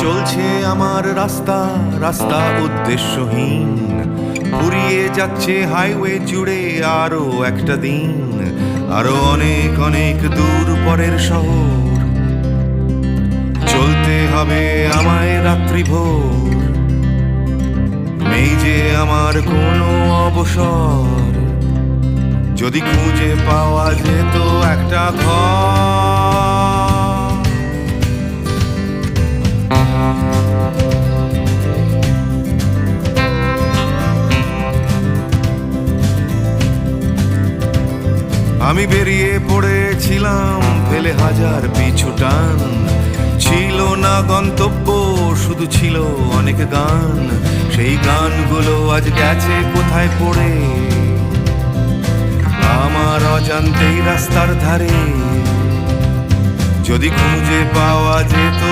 চলছে আমার রাস্তা রাস্তা উদ্দেশ্যহীন, ফুরিয়ে যাচ্ছে হাইওয়ে জুড়ে আরো একটা দিন, আরো অনেক অনেক দূর পরের শহর। চলতে হবে আমায় রাত্রি ভোর, নেই যে আমার কোনো অবসর। যদি খুঁজে পাওয়া যেত একটা ঘর। আমি বেরিয়ে পড়েছিলাম ফেলে হাজার পিছু টান, ছিল না গন্তব্য শুধু ছিল অনেক গান। সেই গানগুলো আজ গেছে কোথায় পড়ে আমার অজান্তেই রাস্তার ধারে। যদি খুঁজে পাওয়া যেত